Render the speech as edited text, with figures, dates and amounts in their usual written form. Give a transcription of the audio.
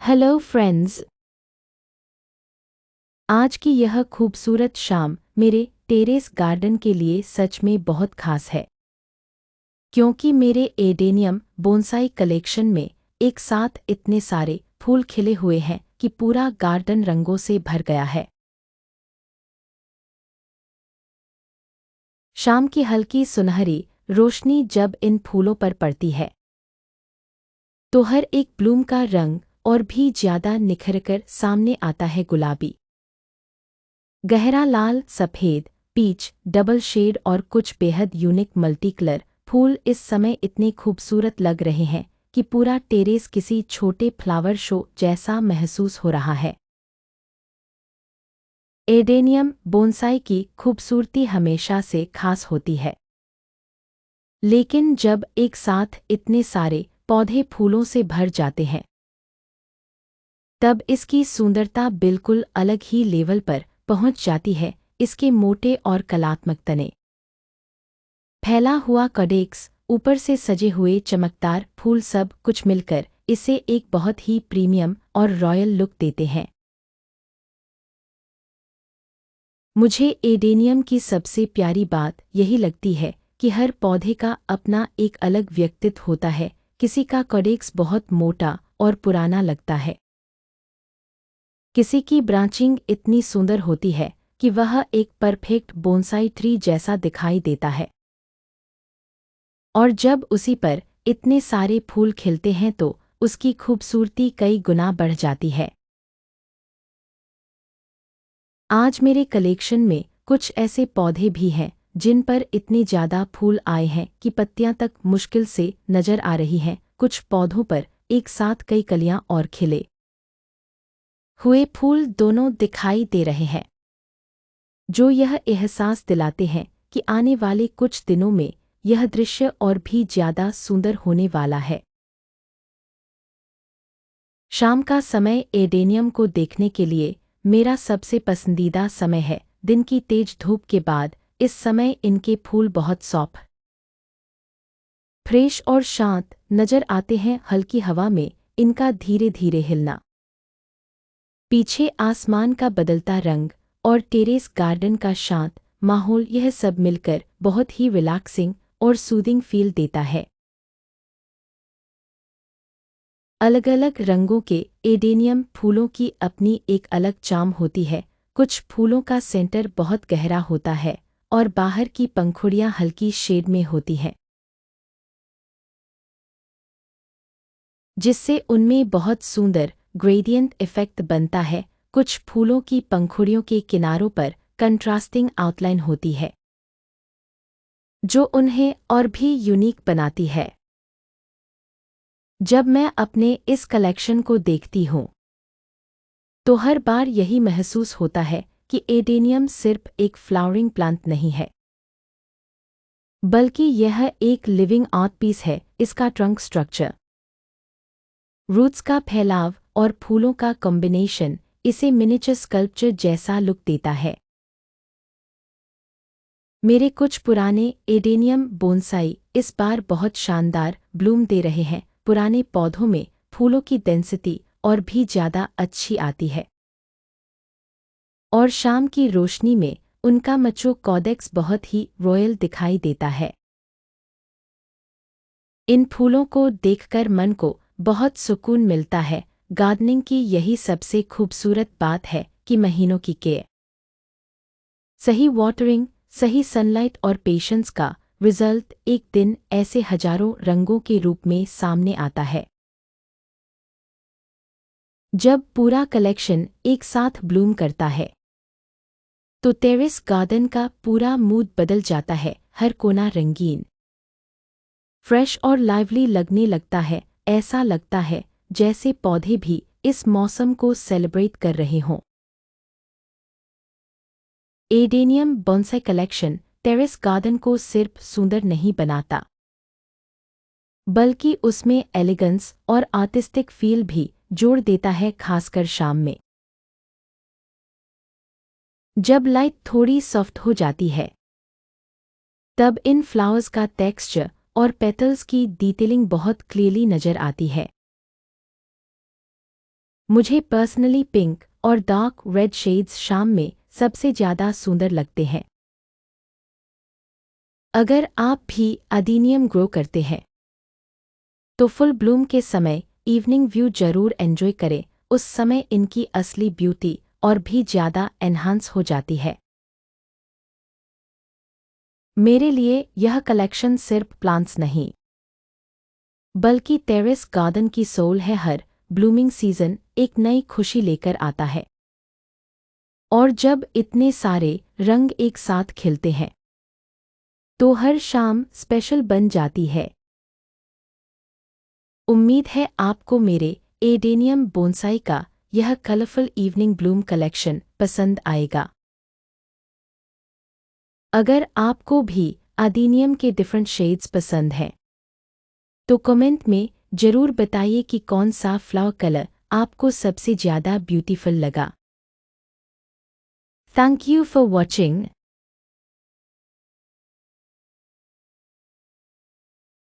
Hello friends. आज की यह खूबसूरत शाम मेरे टेरेस गार्डन के लिए सच में बहुत खास है, क्योंकि मेरे एडेनियम बोनसाई कलेक्शन में एक साथ इतने सारे फूल खिले हुए हैं कि पूरा गार्डन रंगों से भर गया है। शाम की हल्की सुनहरी रोशनी जब इन फूलों पर पड़ती है तो हर एक ब्लूम का रंग और भी ज्यादा निखरकर सामने आता है। गुलाबी, गहरा लाल, सफ़ेद, पीच, डबल शेड और कुछ बेहद यूनिक मल्टी कलर फूल इस समय इतने खूबसूरत लग रहे हैं कि पूरा टेरेस किसी छोटे फ्लावर शो जैसा महसूस हो रहा है। एडेनियम बोनसाई की खूबसूरती हमेशा से खास होती है, लेकिन जब एक साथ इतने सारे पौधे फूलों से भर जाते हैं तब इसकी सुंदरता बिल्कुल अलग ही लेवल पर पहुंच जाती है। इसके मोटे और कलात्मक तने, फैला हुआ कडेक्स, ऊपर से सजे हुए चमकदार फूल सब कुछ मिलकर इसे एक बहुत ही प्रीमियम और रॉयल लुक देते हैं। मुझे एडेनियम की सबसे प्यारी बात यही लगती है कि हर पौधे का अपना एक अलग व्यक्तित्व होता है। किसी का कडेक्स बहुत मोटा और पुराना लगता है, किसी की ब्रांचिंग इतनी सुंदर होती है कि वह एक परफेक्ट बोनसाई ट्री जैसा दिखाई देता है, और जब उसी पर इतने सारे फूल खिलते हैं तो उसकी खूबसूरती कई गुना बढ़ जाती है। आज मेरे कलेक्शन में कुछ ऐसे पौधे भी हैं जिन पर इतने ज़्यादा फूल आए हैं कि पत्तियां तक मुश्किल से नजर आ रही हैं। कुछ पौधों पर एक साथ कई कलियां और खिले हुए फूल दोनों दिखाई दे रहे हैं, जो यह एहसास दिलाते हैं कि आने वाले कुछ दिनों में यह दृश्य और भी ज़्यादा सुंदर होने वाला है। शाम का समय एडेनियम को देखने के लिए मेरा सबसे पसंदीदा समय है। दिन की तेज धूप के बाद इस समय इनके फूल बहुत सॉफ्ट, फ्रेश और शांत नजर आते हैं। हल्की हवा में इनका धीरे धीरे हिलना, पीछे आसमान का बदलता रंग और टेरेस गार्डन का शांत माहौल, यह सब मिलकर बहुत ही रिलैक्सिंग और सूदिंग फील देता है। अलग अलग रंगों के एडेनियम फूलों की अपनी एक अलग चार्म होती है। कुछ फूलों का सेंटर बहुत गहरा होता है और बाहर की पंखुड़ियां हल्की शेड में होती हैं, जिससे उनमें बहुत सुंदर ग्रेडियंट इफेक्ट बनता है। कुछ फूलों की पंखुड़ियों के किनारों पर कंट्रास्टिंग आउटलाइन होती है, जो उन्हें और भी यूनिक बनाती है। जब मैं अपने इस कलेक्शन को देखती हूँ तो हर बार यही महसूस होता है कि एडेनियम सिर्फ एक फ्लावरिंग प्लांट नहीं है, बल्कि यह एक लिविंग आर्ट पीस है। इसका ट्रंक स्ट्रक्चर, रूट्स का फैलाव और फूलों का कॉम्बिनेशन इसे मिनिएचर स्कल्पचर जैसा लुक देता है। मेरे कुछ पुराने एडेनियम बोनसाई इस बार बहुत शानदार ब्लूम दे रहे हैं। पुराने पौधों में फूलों की डेंसिटी और भी ज़्यादा अच्छी आती है, और शाम की रोशनी में उनका मचो कॉडेक्स बहुत ही रॉयल दिखाई देता है। इन फूलों को देखकर मन को बहुत सुकून मिलता है। गार्डनिंग की यही सबसे खूबसूरत बात है कि महीनों की केयर, सही वाटरिंग, सही सनलाइट और पेशेंस का रिजल्ट एक दिन ऐसे हजारों रंगों के रूप में सामने आता है। जब पूरा कलेक्शन एक साथ ब्लूम करता है तो टेरेस गार्डन का पूरा मूड बदल जाता है। हर कोना रंगीन, फ्रेश और लाइवली लगने लगता है। ऐसा लगता है जैसे पौधे भी इस मौसम को सेलिब्रेट कर रहे हों। Adenium bonsai collection terrace garden को सिर्फ सुंदर नहीं बनाता, बल्कि उसमें एलिगेंस और आर्टिस्टिक फील भी जोड़ देता है, खासकर शाम में जब लाइट थोड़ी सॉफ्ट हो जाती है। तब इन फ्लावर्स का टेक्सचर और पेटल्स की डिटेलिंग बहुत क्लियरली नजर आती है। मुझे पर्सनली पिंक और डार्क रेड शेड्स शाम में सबसे ज़्यादा सुंदर लगते हैं। अगर आप भी अडीनियम ग्रो करते हैं तो फुल ब्लूम के समय इवनिंग व्यू जरूर एंजॉय करें। उस समय इनकी असली ब्यूटी और भी ज़्यादा एनहांस हो जाती है। मेरे लिए यह कलेक्शन सिर्फ प्लांट्स नहीं बल्कि टेरेस गार्डन की सोल है। हर ब्लूमिंग सीजन एक नई खुशी लेकर आता है और जब इतने सारे रंग एक साथ खिलते हैं तो हर शाम स्पेशल बन जाती है। उम्मीद है आपको मेरे एडेनियम बोनसाई का यह कलरफुल इवनिंग ब्लूम कलेक्शन पसंद आएगा। अगर आपको भी अडीनियम के डिफरेंट शेड्स पसंद हैं तो कमेंट में ज़रूर बताइए कि कौन सा फ्लावर कलर आपको सबसे ज़्यादा ब्यूटीफुल लगा। Thank you for watching.